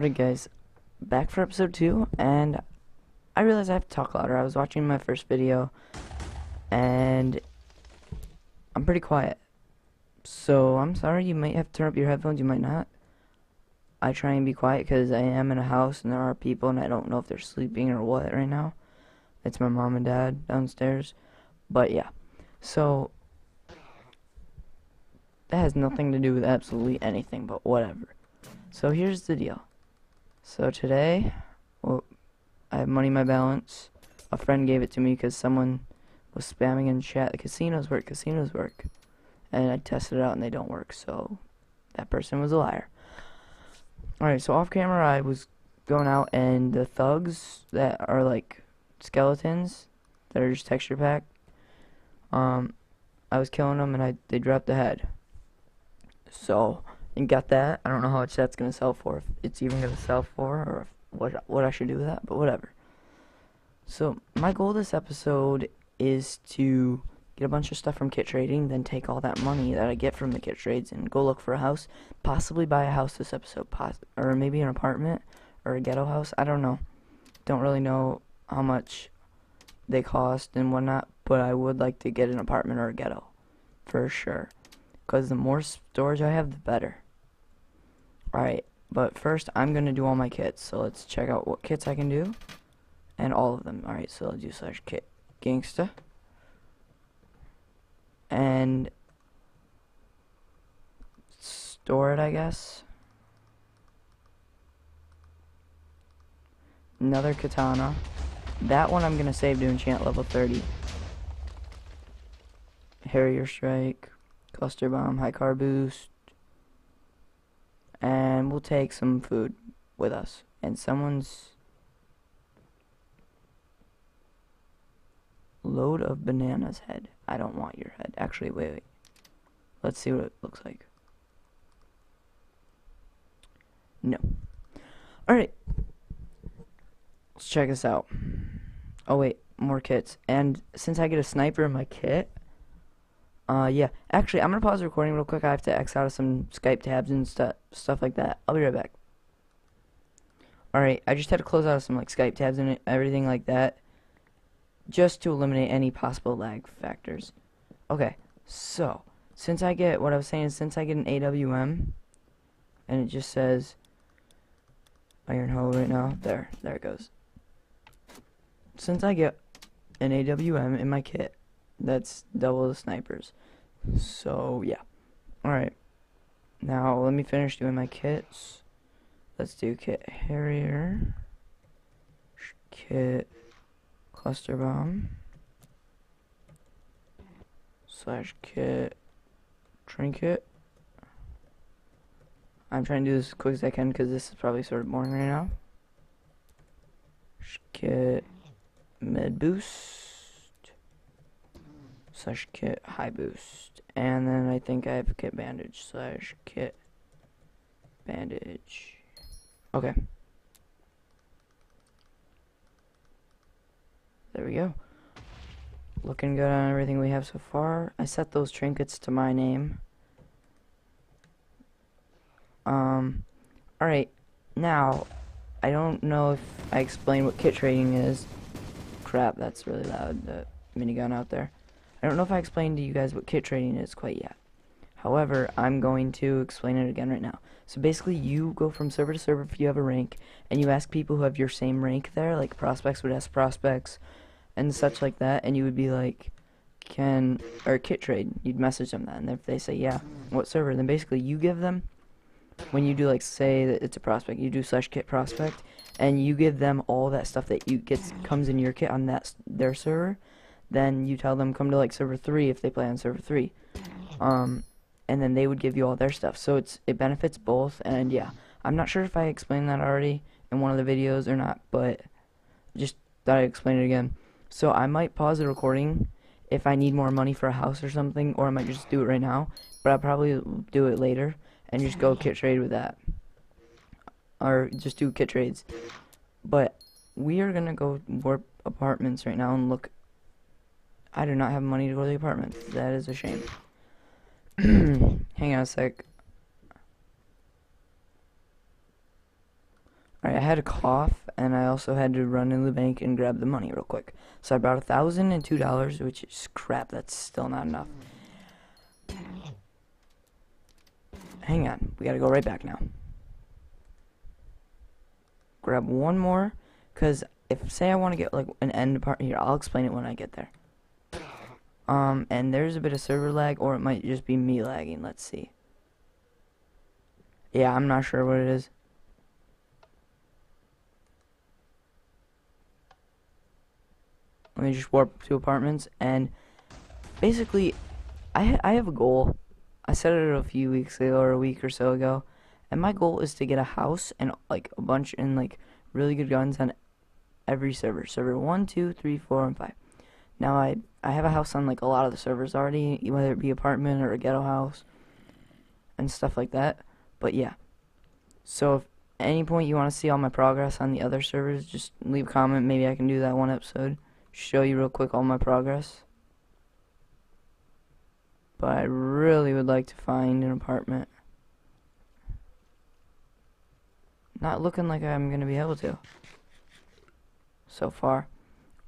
Alright guys, back for episode 2, and I realized I have to talk louder. I was watching my first video, and I'm pretty quiet. So, I'm sorry, you might have to turn up your headphones, you might not. I try and be quiet because I am in a house and there are people and I don't know if they're sleeping or what right now. It's my mom and dad downstairs. But yeah, so that has nothing to do with absolutely anything, but whatever. So here's the deal. So today, well, I have money in my balance. A friend gave it to me because someone was spamming in chat. The casinos work. And I tested it out and they don't work, so that person was a liar. Alright, so off camera I was going out and the thugs that are like skeletons that are just texture pack, I was killing them and they dropped the head. So, and got that. I don't know how much that's gonna sell for, if it's even gonna sell for, or what I should do with that, but whatever. So, my goal this episode is to get a bunch of stuff from kit trading, then take all that money that I get from the kit trades and go look for a house, possibly buy a house this episode, or maybe an apartment or a ghetto house. I don't know. Don't really know how much they cost and whatnot, but I would like to get an apartment or a ghetto for sure, because the more storage I have, the better. Alright, but first I'm gonna do all my kits, so let's check out what kits I can do, and all of them. Alright, so let's do /kit gangsta, and store it, I guess. Another katana. That one I'm gonna save to enchant level 30. Harrier strike, cluster bomb, high car boost, and we'll take some food with us. And someone's load of bananas head. I don't want your head. Actually, wait. Let's see what it looks like. No. Alright. Let's check this out. Oh wait, more kits. And since I get a sniper in my kit, yeah. Actually, I'm gonna pause the recording real quick. I have to X out of some Skype tabs and stuff like that. I'll be right back. Alright, I just had to close out of some like Skype tabs and everything like that, just to eliminate any possible lag factors. Okay, so since I get what I was saying is since I get an AWM, and it just says iron hoe right now. There it goes. Since I get an AWM in my kit, that's double the snipers. So yeah. Alright. Now let me finish doing my kits. Let's do kit Harrier, kit cluster bomb, /kit trinket. I'm trying to do this as quick as I can because this is probably sort of boring right now. Kit med boost, /kit high boost, and then I think I have kit bandage /kit bandage. Okay. There we go. Looking good on everything we have so far. I set those trinkets to my name. Alright. Now, I don't know if I explained what kit trading is. Crap, that's really loud, the minigun out there. I don't know if I explained to you guys what kit trading is quite yet. However, I'm going to explain it again right now. So basically, you go from server to server if you have a rank, and you ask people who have your same rank there, like prospects would ask prospects, and such like that, and you would be like, kit trade. You'd message them that, and if they say, yeah, what server, then basically you give them, when you do, like, say that it's a prospect, you do /kit prospect, and you give them all that stuff that comes in your kit on their server. Then you tell them come to like server 3 if they play on server 3, and then they would give you all their stuff. So it benefits both. And yeah, I'm not sure if I explained that already in one of the videos or not, but just thought I'd explain it again. So I might pause the recording if I need more money for a house or something, or I might just do it right now, but I'll probably do it later and just go kit trade with that, or just do kit trades. But we are gonna go warp apartments right now and look. I do not have money to go to the apartment. That is a shame. Hang on a sec. Alright, I had a cough, and I also had to run in the bank and grab the money real quick. So I brought $1,002, which is crap. That's still not enough. Hang on, we gotta go right back now. Grab one more, because if, say I want to get like an end part here, I'll explain it when I get there. And there's a bit of server lag, or it might just be me lagging. Let's see. Yeah, I'm not sure what it is. Let me just warp to apartments, and basically, I have a goal. I set it a few weeks ago, or a week or so ago, and my goal is to get a house and like a bunch and like really good guns on every server. Server 1, 2, 3, 4, and 5. Now I have a house on like a lot of the servers already, whether it be apartment or a ghetto house and stuff like that. But yeah. So if at any point you want to see all my progress on the other servers, just leave a comment. Maybe I can do that one episode. Show you real quick all my progress. But I really would like to find an apartment. Not looking like I'm going to be able to so far.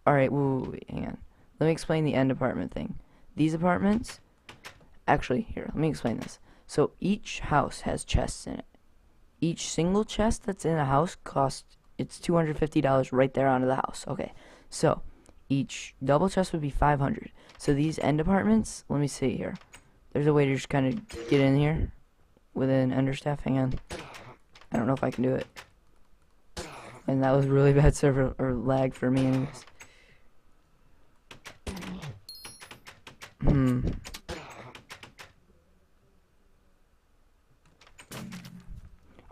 Alright, wait, hang on. Let me explain the end apartment thing. These apartments, actually, here, let me explain this. So each house has chests in it. Each single chest that's in a house costs, it's $250 right there onto the house. Okay, so each double chest would be $500. So these end apartments, let me see here. There's a way to just kind of get in here with an understaff. Hang on. I don't know if I can do it. And that was really bad server or lag for me anyways.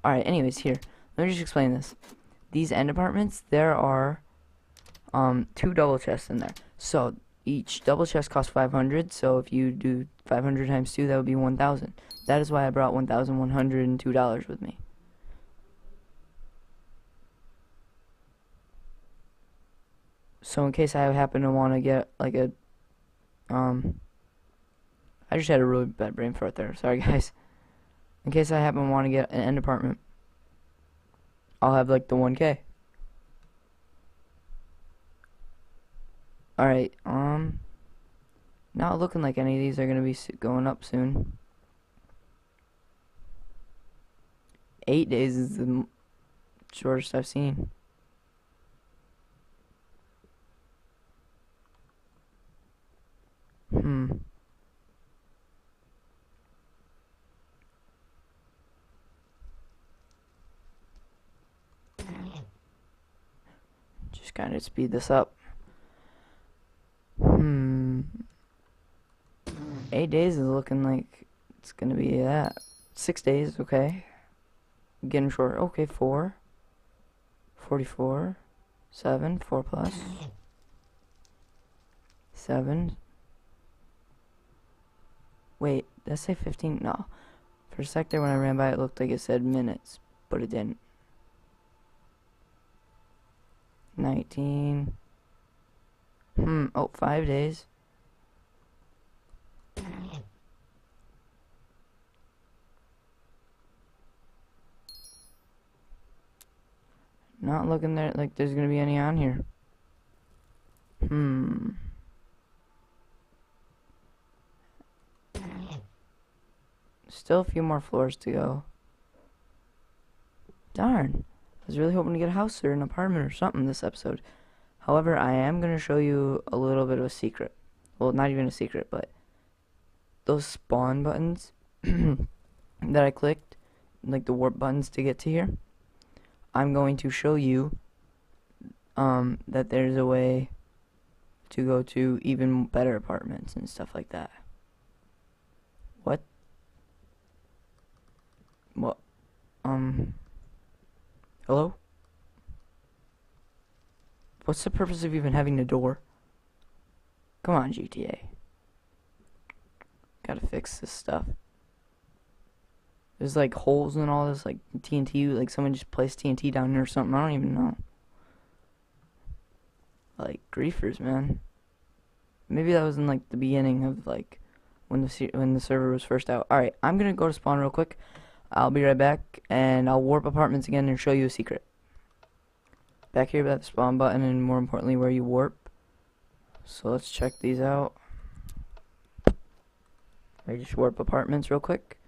Alright, anyways, here. Let me just explain this. These end apartments, there are 2 double chests in there. So each double chest costs 500, so if you do 500 times 2, that would be 1,000. That is why I brought $1,102 with me. So in case I happen to want to get like a I just had a really bad brain fart there. Sorry guys. In case I happen to want to get an end apartment, I'll have like the 1K. Alright, not looking like any of these are gonna be going up soon. 8 days is the shortest I've seen. Just kind of speed this up. 8 days is looking like it's gonna be that. 6 days, okay. Getting short. Okay, 4. 44. 7. 4 plus. 7. Wait, did I say 15? No. For a sec there when I ran by it looked like it said minutes, but it didn't. 19. Oh, 5 days. Not looking there like there's gonna be any on here. Still a few more floors to go. Darn. I was really hoping to get a house or an apartment or something this episode. However, I am going to show you a little bit of a secret. Well, not even a secret, but those spawn buttons that I clicked, like the warp buttons to get to here, I'm going to show you that there's a way to go to even better apartments and stuff like that. What? What? Hello? What's the purpose of even having a door? Come on, GTA. Gotta fix this stuff. There's like holes in all this, like TNT, like someone just placed TNT down there or something. I don't even know. Like griefers, man. Maybe that was in like the beginning of like when the server was first out. Alright, I'm gonna go to spawn real quick. I'll be right back, and I'll warp apartments again and show you a secret. back here at the spawn button, and more importantly where you warp. So let's check these out. I just warp apartments real quick.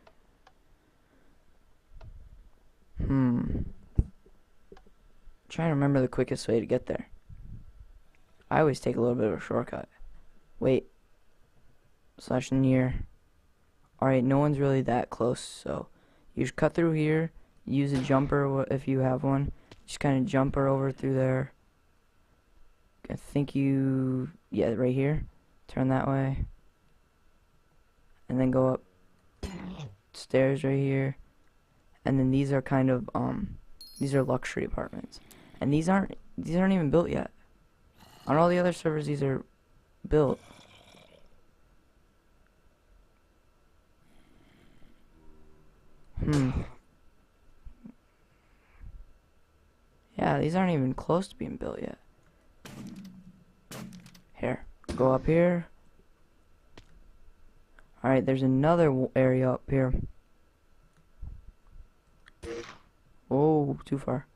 Trying to remember the quickest way to get there. I always take a little bit of a shortcut. Wait. Slash near. Alright, no one's really that close, so you just cut through here, use a jumper if you have one. Just kind of jumper over through there. I think yeah, right here. Turn that way. And then go up stairs right here. And then these are kind of, these are luxury apartments. And these aren't even built yet. On all the other servers, these are built. Yeah, these aren't even close to being built yet. Here, go up here. Alright, there's another area up here. Oh, too far.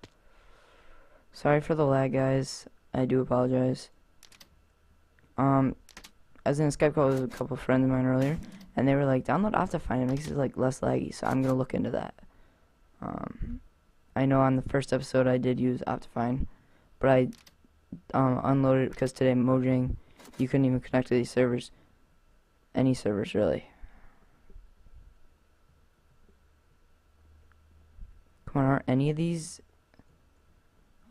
Sorry for the lag, guys. I do apologize. I was in a Skype call with a couple of friends of mine earlier, and they were like, download Optifine, it makes it like less laggy, so I'm gonna look into that. I know on the first episode I did use Optifine, but I unloaded it because today Mojang, you couldn't even connect to these servers. Any servers, really. Come on, aren't any of these?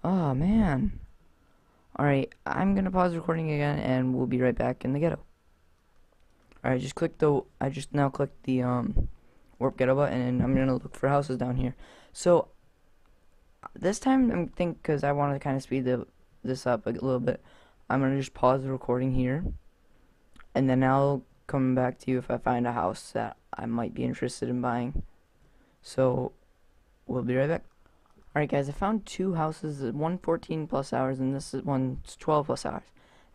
Oh, man. Alright, I'm gonna pause recording again, and we'll be right back in the ghetto. Alright, I just now clicked the, warp ghetto button, and I'm gonna look for houses down here. So, this time, I think, because I want to kind of speed this up a little bit, I'm gonna just pause the recording here, and then I'll come back to you if I find a house that I might be interested in buying. So, we'll be right back. Alright guys, I found two houses, one 14 plus hours and this is one's 12 plus hours.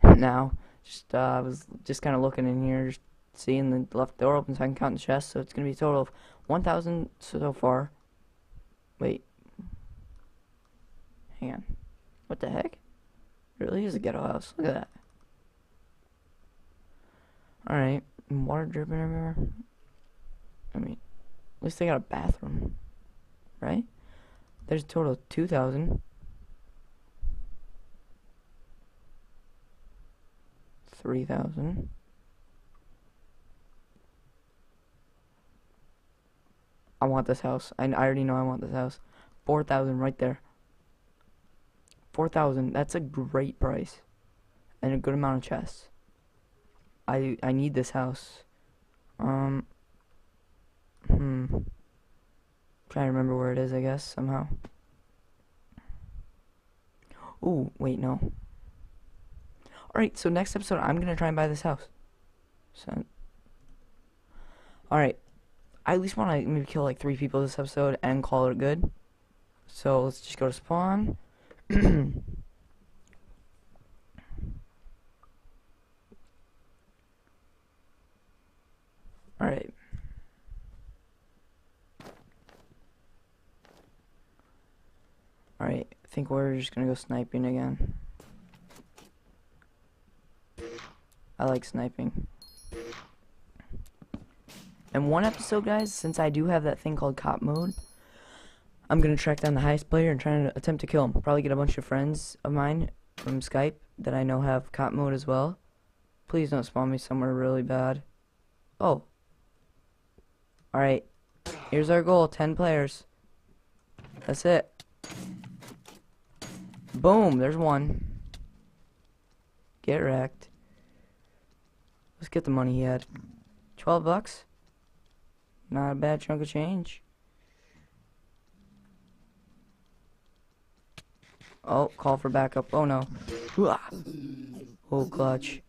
Now, I was just kind of looking in here, just seeing the left door open so I can count the chests, so it's going to be a total of 1,000 so far. Wait. Hang on. What the heck? It really is a ghetto house. Look at that. Alright, water dripping everywhere. I mean, at least they got a bathroom, right? There's a total of 2,000. 3,000. I want this house. I already know I want this house. 4,000 right there. 4,000. That's a great price. And a good amount of chests. I need this house. Trying to remember where it is, I guess, somehow. Ooh, wait, no. Alright, so next episode, I'm gonna try and buy this house. So, alright. I at least want to maybe kill like 3 people this episode and call it good. So, let's just go to spawn. Alright. Alright, I think we're just gonna go sniping again. I like sniping. And one episode, guys, since I do have that thing called cop mode, I'm gonna track down the highest player and try to attempt to kill him. Probably get a bunch of friends of mine from Skype that I know have cop mode as well. Please don't spawn me somewhere really bad. Oh. Alright. Here's our goal, 10 players. That's it. Boom, there's one. Get wrecked. Let's get the money he had. 12 bucks. Not a bad chunk of change. Oh, call for backup. Oh no. Oh, clutch.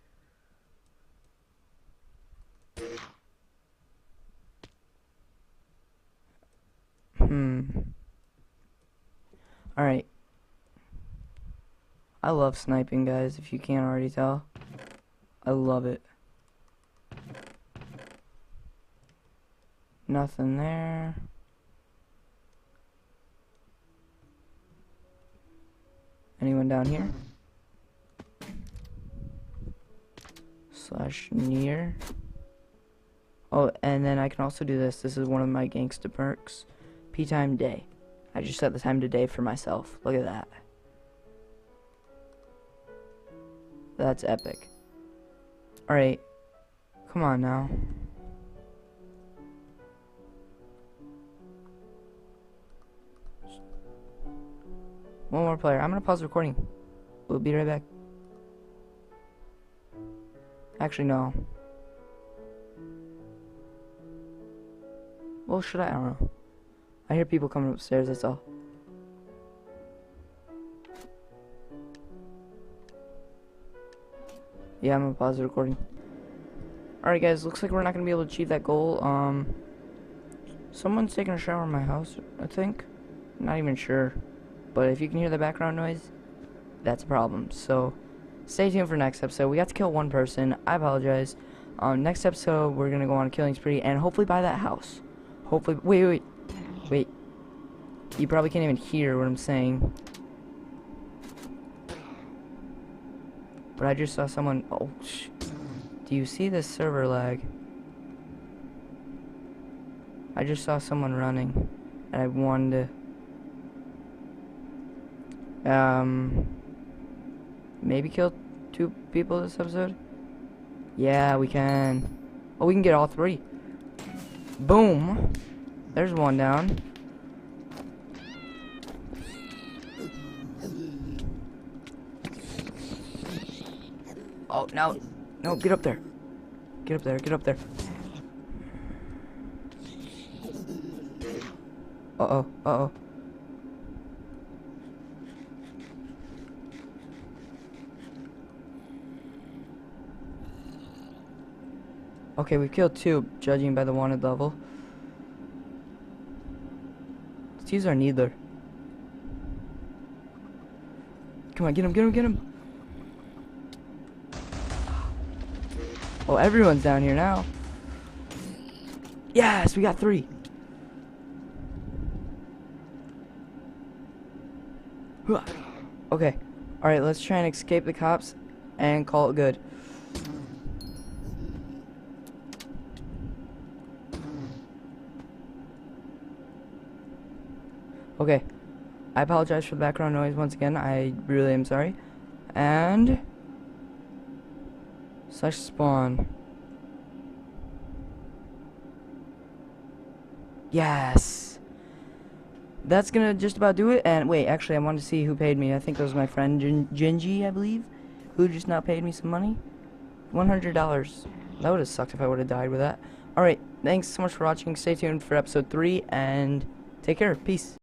Alright. I love sniping, guys, if you can't already tell. I love it. Nothing there. Anyone down here? Slash near. Oh, and then I can also do this. This is one of my gangsta perks. P time day. I just set the time to day for myself. Look at that. That's epic. Alright. Come on now. One more player. I'm gonna pause the recording. We'll be right back. Actually, no. Well, should I? I don't know. I hear people coming upstairs, that's all. Yeah, I'm gonna pause the recording. Alright guys, looks like we're not gonna be able to achieve that goal. Someone's taking a shower in my house, I think. Not even sure. But if you can hear the background noise, that's a problem. So, stay tuned for next episode. We got to kill one person. I apologize. Next episode, we're gonna go on a killing spree and hopefully buy that house. Hopefully, wait. You probably can't even hear what I'm saying. But I just saw someone. Oh, do you see this server lag? I just saw someone running, and I wanted to maybe kill 2 people this episode. Yeah, we can. Oh, we can get all 3. Boom. There's one down. Oh, no. No, get up there. Get up there, get up there. Uh-oh, uh-oh. Okay, we've killed 2, judging by the wanted level. Let's use our needler. Come on, get him, get him, get him. Oh, everyone's down here now. Yes, we got 3. Okay. Alright, let's try and escape the cops and call it good. Okay. I apologize for the background noise once again. I really am sorry. And slash spawn. Yes. That's gonna just about do it. And wait, actually, I wanted to see who paid me. I think it was my friend Gingy, I believe, who just now paid me some money. $100. That would have sucked if I would have died with that. Alright, thanks so much for watching. Stay tuned for episode 3, and take care. Peace.